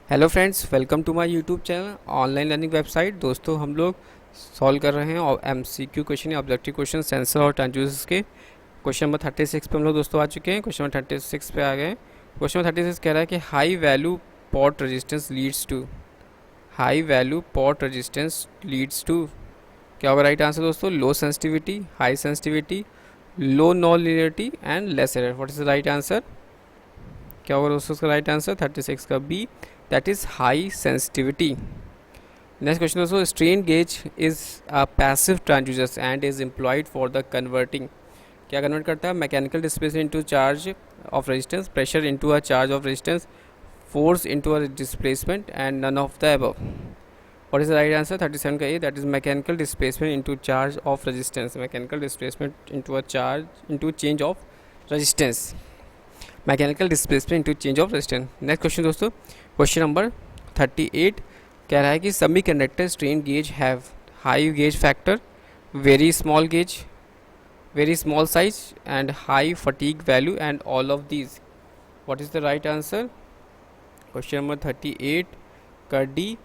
Hello friends, welcome to my YouTube channel online learning website. दोस्तों, हम लोग solve कर रहे हैं और एमसीक्यू क्वेश्चन या ऑब्जेक्टिव क्वेश्चन सेंसर और ट्रांसड्यूसर्स के। क्वेश्चन नंबर 36 पे हम लोग दोस्तों आ चुके हैं। क्वेश्चन नंबर 36 पे आ गए हैं। क्वेश्चन नंबर 36 कह रहा है कि high value pot resistance leads to, high value pot resistance leads to, क्या होगा राइट आंसर दोस्तों? Low sensitivity, high sensitivity, low non linearity and less error. What is the right answer? क्या होगा दोस्तों उसका राइट आंसर? 36 का B, that is high sensitivity. Next question दोस्तों, strain gauge is a passive transducer and is employed for the converting, क्या convert करता है? Mechanical displacement into charge of resistance, pressure into a charge of resistance, force into a displacement and none of the above. What is the right answer? 37 का A, that is mechanical displacement into charge of resistance, mechanical displacement into a charge into change of resistance, mechanical displacement into change of resistance. Next question दोस्तों, question number 38 कह रहा है कि semiconductor strain gauge have high gauge factor, very small gauge, very small size and high fatigue value and all of these. What is the right answer? Question number 38 का D,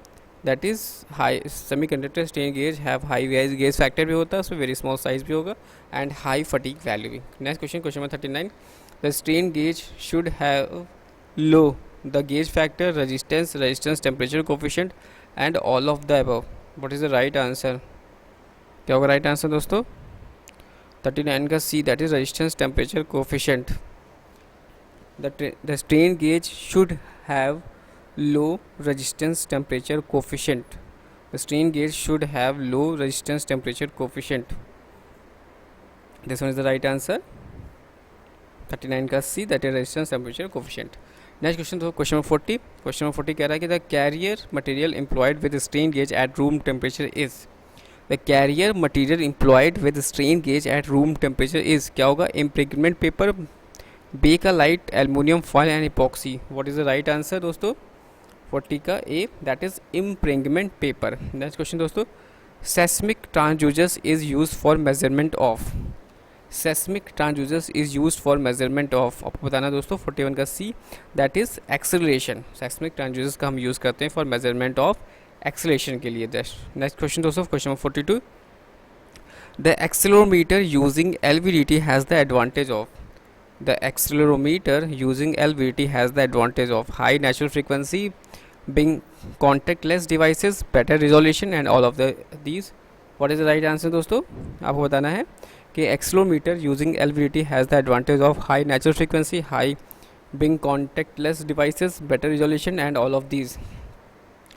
that is high semi conductor strain gauge have high gauge factor भी होता है, उसमें very small size भी होगा and high fatigue value भी। Next question, question number 39, the strain gauge should have low the gauge factor, resistance temperature coefficient and all of the above. What is the right answer? क्या होगा right answer दोस्तों? 39 का C, that is resistance temperature coefficient. The strain gauge should have low resistance temperature coefficient, the strain gauge should have low resistance temperature coefficient. This one is the right answer, 39 का C, that is resistance temperature coefficient. Next question तो question number 40, question number 40 कह रहा है कि the carrier material employed with strain gauge at room temperature is, the carrier material employed with strain gauge at room temperature is, क्या होगा? Impregnated paper, bakelite, aluminium foil and epoxy. What is the right answer दोस्तों? 40 का A, that is impregnated paper. Next question दोस्तों, seismic transducers is use for measurement of, seismic transducers is use for measurement of, आपको बताना दोस्तों 41 का C, that is acceleration. Seismic transducers का हम use करते हैं फॉर मेजरमेंट ऑफ एक्सेलरेशन के लिए। नेक्स्ट क्वेश्चन दोस्तों, question number 42, the accelerometer using LVDT has the advantage of, the accelerometer using LVDT has the advantage of high natural frequency, being contactless devices, better resolution and all of these. What is the right answer दोस्तों? आपको बताना है कि accelerometer using LVDT has the advantage of high natural frequency, high being contactless devices, better resolution and all of these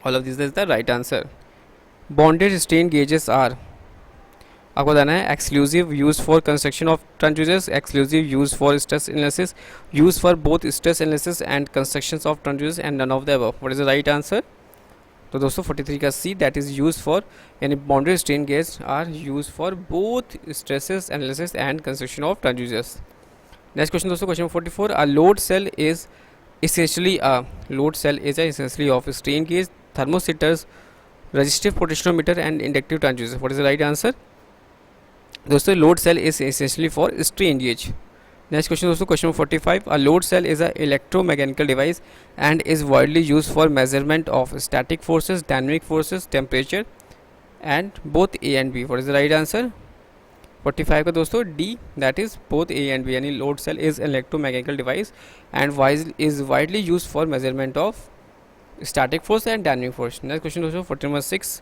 is the right answer. Bonded strain gauges are, आपको बताना है exclusive use for construction of transducers, exclusive use for stress analysis, use for both stress analysis and construction of transducers and none of the above. What is the right answer? तो दोस्तों 43 का C, that is use for, यानी boundary strain gauge are use for both stresses analysis and construction of transducers. Next question दोस्तों, question 44, a load cell is essentially a load cell is essentially of strain gauge, thermostats, resistive potentiometer and inductive transducer. What is the right answer? दोस्तों load cell is essentially for strain gauge. Next question दोस्तों, question 45, a load cell is a electromechanical device and is widely use for measurement of static forces, dynamic forces, temperature and both A and B. What is the right answer? 45 का दोस्तों D, that is both A and B, यानी load cell is electromechanical device and is widely use for measurement of static force and dynamic force. Next question दोस्तों 46,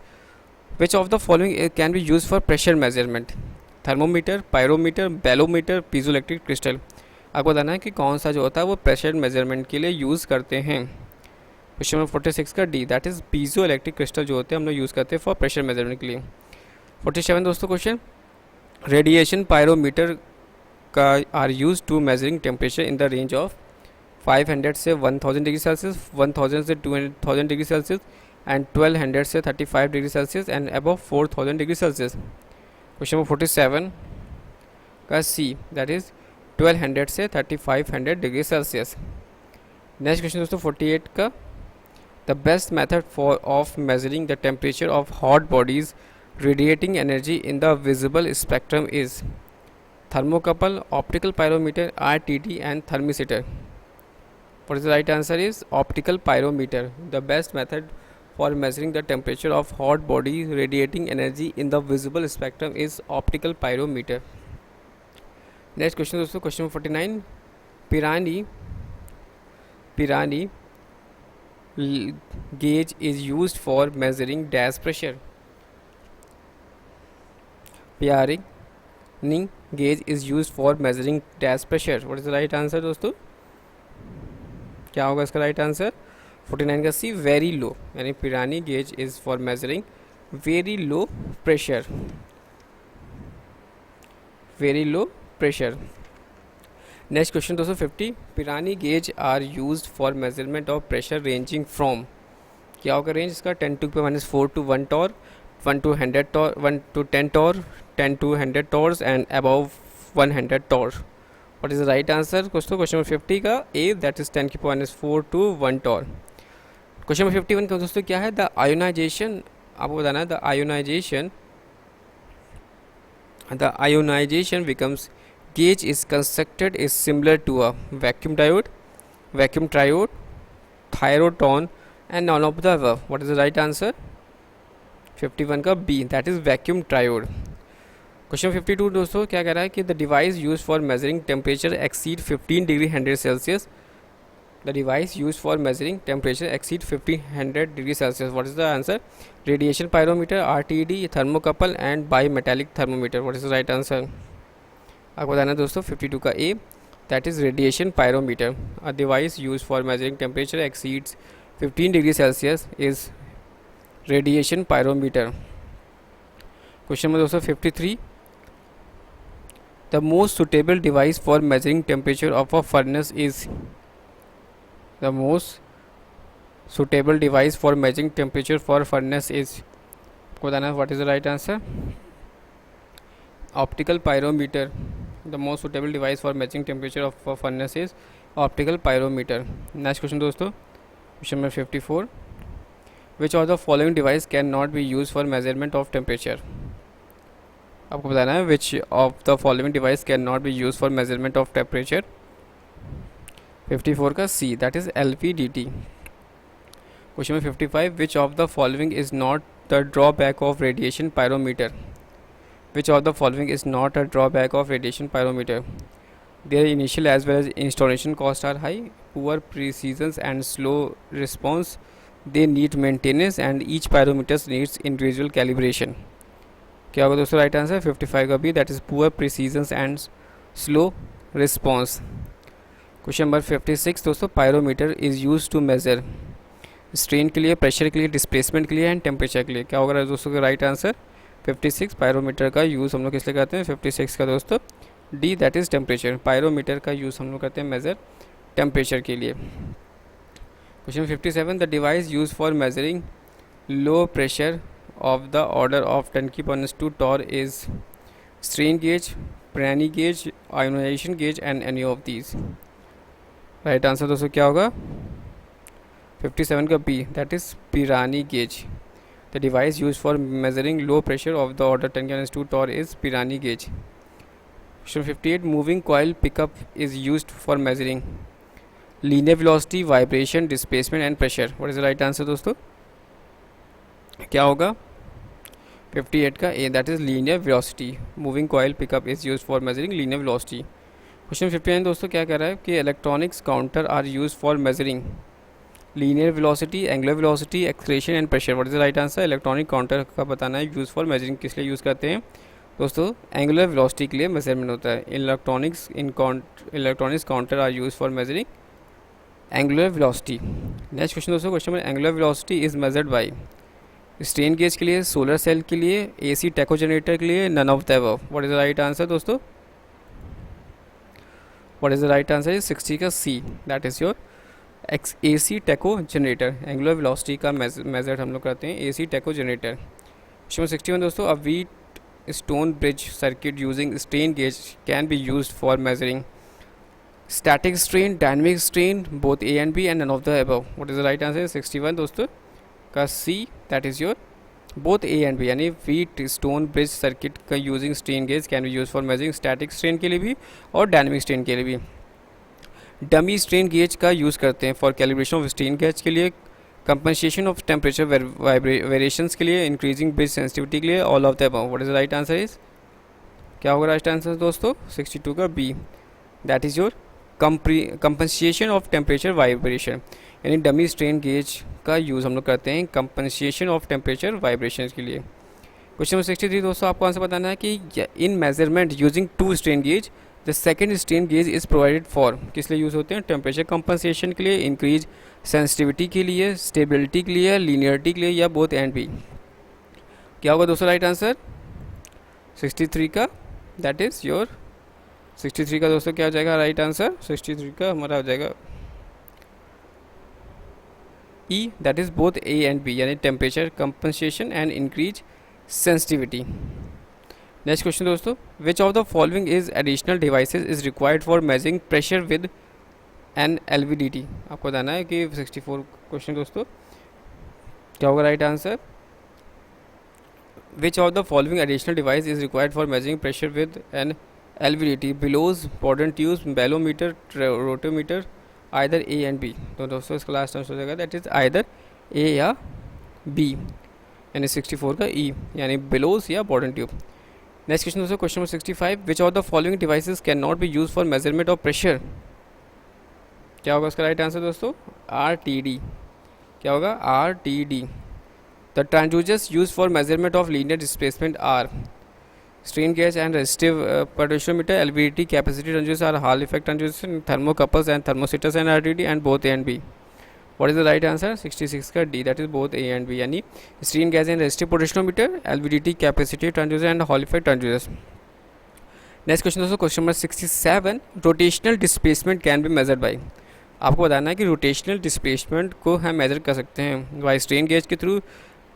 which of the following can be use for pressure measurement, thermometer, pyrometer, bolometer, piezoelectric crystal. आपको बताना है कि कौन सा जो होता है वो प्रेशर मेजरमेंट के लिए यूज़ करते हैं। क्वेश्चन नंबर 46 का D, that is piezoelectric crystal जो होते हैं हम लोग यूज़ करते हैं फॉर प्रेशर मेजरमेंट के लिए। 47 दोस्तों क्वेश्चन, रेडिएशन पायरोमीटर का are use to measuring temperature in the range of 500 से 1000 डिग्री सेल्सियस, 1000 से 2000 डिग्री सेल्सियस एंड 1200 से 35 degree Celsius and above 4000 degree Celsius. Question number 47 का सी, दैट इज 1200 से 3500 degree Celsius. Next question दोस्तों 48 का, the best method for of measuring the temperature of hot bodies radiating energy in the visible spectrum is, thermocouple, optical pyrometer, RTD and thermistor. What is the right answer is optical pyrometer. The best method for measuring the temperature of hot body radiating energy in the visible spectrum is optical pyrometer. Next question दोस्तों, question 49. Pirani gauge is used for measuring dash pressure. Pirani gauge is used for measuring dash pressure. What is the right answer दोस्तों? क्या होगा इसका right answer? 49 का सी, very low, यानी Pirani gauge is for measuring very low pressure. Very low pressure. Next question दोस्तों 50. Pirani gauge are used for measurement of pressure ranging from. क्या होगा range इसका? 10⁻⁴ to 1 torr, 1 to 100 torr, 1 to 10 torr, 10 to 100 torrs and above 100 torr. What is the right answer? दोस्तों question number 50 का A, that is 10⁻⁴ to 1 torr. Question number 51 का दोस्तों क्या है? The ionisation, आपको बताना है the ionization becomes gauge is constructed is similar to a vacuum diode, vacuum triode, thyroton and none of the above. What is the right answer? 51 का B, that is vacuum triode. Question 52 दोस्तों क्या कह रहा है कि the device use for measuring temperature exceed 15 degree 100 Celsius. The device use for measuring temperature exceed 1500 degree Celsius. What is the answer? Radiation pyrometer, RTD, thermocouple and bimetallic thermometer. What is the right answer? आपको बताना है दोस्तों 52 का A, that is radiation pyrometer. A device use for measuring temperature exceeds 15 degree Celsius is radiation pyrometer. Question number दोस्तों 53. The most suitable device for measuring temperature of a furnace is. The most suitable device for measuring temperature for furnace is. आपको बताना है what is the right answer? Optical pyrometer. The most suitable device for measuring temperature of a furnace is optical pyrometer. Next question दोस्तों, question number 54. Which of the following device cannot be used for measurement of temperature? आपको बताना है which of the following device cannot be used for measurement of temperature. 54 का C, that is LVDT. Question number 55. Which of the following is not the drawback of radiation pyrometer? Which of the following is not a drawback of radiation pyrometer? Their initial as well as installation costs are high, poor precision and slow response. They need maintenance and each pyrometer needs individual calibration. क्या होगा दोस्तों right answer? 55 का B, that is poor precision and slow response. Question number 56 दोस्तों, pyrometer is use to measure strain के लिए, pressure के लिए, displacement के लिए एंड टेम्परेचर के लिए. क्या होगा दोस्तों का राइट आंसर? 56 पायरोमीटर का यूज़ हम लोग किस लिए करते हैं? 56 का दोस्तों D, that is temperature. Pyrometer का यूज़ हम लोग करते हैं मेजर टेम्परेचर के लिए. Question 57. The device used for measuring low pressure of the order of 10⁻² torr is strain gauge, Pirani gauge, ionization gauge and any of these. Right answer दोस्तों क्या होगा? 57 का B, that is Pirani gauge. The device used for measuring low pressure of the order 10⁻² torr is Pirani gauge. Question 58. Moving coil pickup is used for measuring linear velocity, vibration, displacement and pressure. What is the right answer दोस्तों? क्या होगा? 58 का A, that is linear velocity. Moving coil pickup is use for measuring linear velocity. Question 59 दोस्तों क्या कह रहा है कि electronics counter are use for measuring linear velocity, angular velocity, acceleration and pressure. What is the right answer? Electronic counter का बताना है use for measuring किस लिए यूज़ करते हैं दोस्तों? एंगुलर वेलोसिटी के लिए मेजरमेंट होता है. Electronics counter are use for measuring angular velocity. Next question दोस्तों, क्वेश्चन में angular velocity is measured by strain gauge के लिए, सोलर सेल के लिए, एसी टेको जनरेटर के लिए, none of the above. What is the right answer दोस्तों? What is the right answer? 60 का C, that is your AC tacho generator. Angular velocity का measure हम लोग करते हैं एसी टेको जनरेटर. क्वेश्चन 61 दोस्तों, a Wheatstone bridge circuit using strain gauge can be used for measuring static strain, dynamic strain, both A and B and none of the above. What is the right answer? 61 दोस्तों का C, that is your both A and B. यानी wheat stone bridge circuit का using strain gauge can be use for measuring static strain के लिए भी और dynamic strain के लिए भी. डमी स्ट्रेन गेज का यूज़ करते हैं for calibration of strain gauge के लिए, कंपनसेशन ऑफ टेम्परेचर वेरिएशंस के लिए, इंक्रीजिंग ब्रिज सेंसिटिविटी के लिए, all of the above. What is the right answer is, क्या होगा राइट आंसर दोस्तों? 62 का B, that is your compensation of temperature vibration. यानी डमी स्ट्रेन गेज का यूज़ हम लोग करते हैं कंपनसेशन ऑफ टेम्परेचर वाइब्रेशन के लिए। क्वेश्चन नंबर 63 दोस्तों, आपको आंसर बताना है कि in measurement using two strain gauge the second strain gauge is provided for, किस लिए यूज़ होते हैं? टेम्परेचर कंपनसेशन के लिए, इंक्रीज सेंसिटिविटी के लिए, स्टेबिलिटी के लिए, लीनियरिटी के लिए, या बोथ एंड बी। क्या होगा दोस्तों राइट आंसर 63 का? दैट इज़ योर 63 का दोस्तों क्या हो जाएगा राइट आंसर? 63 का हमारा हो जाएगा E, that is both A and B, यानी temperature compensation and increase sensitivity. Next question दोस्तों, which of the following is additional devices is required for measuring pressure with an LVDT. आपको बताना है कि 64 क्वेश्चन दोस्तों क्या होगा right answer? Which of the following additional device is required for measuring pressure with an LVDT, bellows, Bourdon tubes, bolometer, rotameter, either A and B. तो दोस्तों इसका लास्ट आंसर हो जाएगा दैट इज आइदर ए या B, यानी 64 का ई, यानी bellows या बॉर्डन ट्यूब। नेक्स्ट क्वेश्चन दोस्तों, question number 65, which of the following devices can not be use for measurement of pressure. क्या होगा इसका राइट आंसर दोस्तों? R T D. क्या होगा? R T D. The transducers use for measurement of linear displacement are strain gauge and resistive potentiometer, LVDT, capacity transducer are Hall effect transducer, thermocouples and thermistors and RTD and both A and B. What is the right answer? 66 का D, that is both A and B, यानी strain gauge and resistive potentiometer, LVDT, capacity transducer and Hall effect transducer. Next question दोस्तों, question number 67, rotational displacement can be measured by. आपको बताना है कि rotational displacement को हम major कर सकते हैं बाई स्ट्रेन गेज के थ्रू,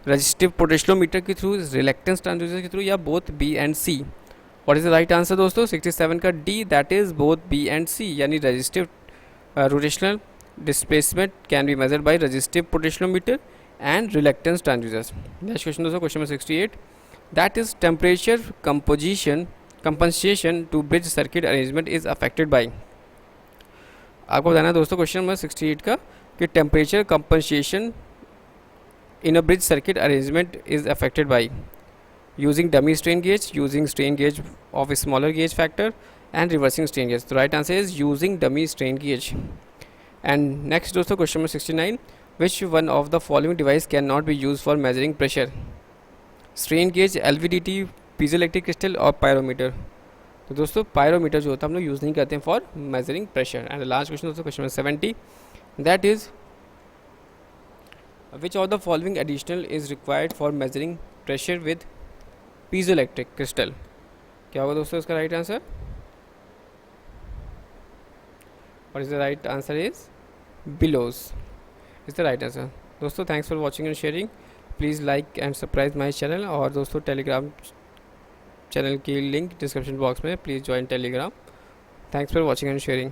रजिस्टिव पोटेंशियोमीटर के थ्रू, रिलेक्टेंस ट्रांसड्यूसर के थ्रू, या both B and C. What is the right answer दोस्तों? 67 का D, that is both B and C, यानी resistive rotational displacement can be measured by resistive potentiometer and reluctance transducers. Next question दोस्तों, question number 68, that is temperature compensation to bridge circuit arrangement is affected by। आपको बताना है दोस्तों question number 68 का कि temperature compensation in a bridge circuit arrangement is affected by using dummy strain gauge, using strain gauge of smaller gauge factor and reversing strain gauge. तो right answer is using dummy strain gauge. And next दोस्तों, question number 69, which one of the following device can not be use for measuring pressure, strain gauge, LVDT, piezoelectric crystal और pyrometer. तो दोस्तों pyrometer जो होता है हम लोग use नहीं करते हैं for measuring pressure. And last question दोस्तों, question number 70, that is which of the following additional is required for measuring pressure with piezoelectric crystal. क्या होगा दोस्तों इसका right answer? What is the right answer is billows is the right answer। दोस्तों thanks for watching and sharing, please like and subscribe my channel. और दोस्तों Telegram channel की link description box में, please join Telegram. Thanks for watching and sharing.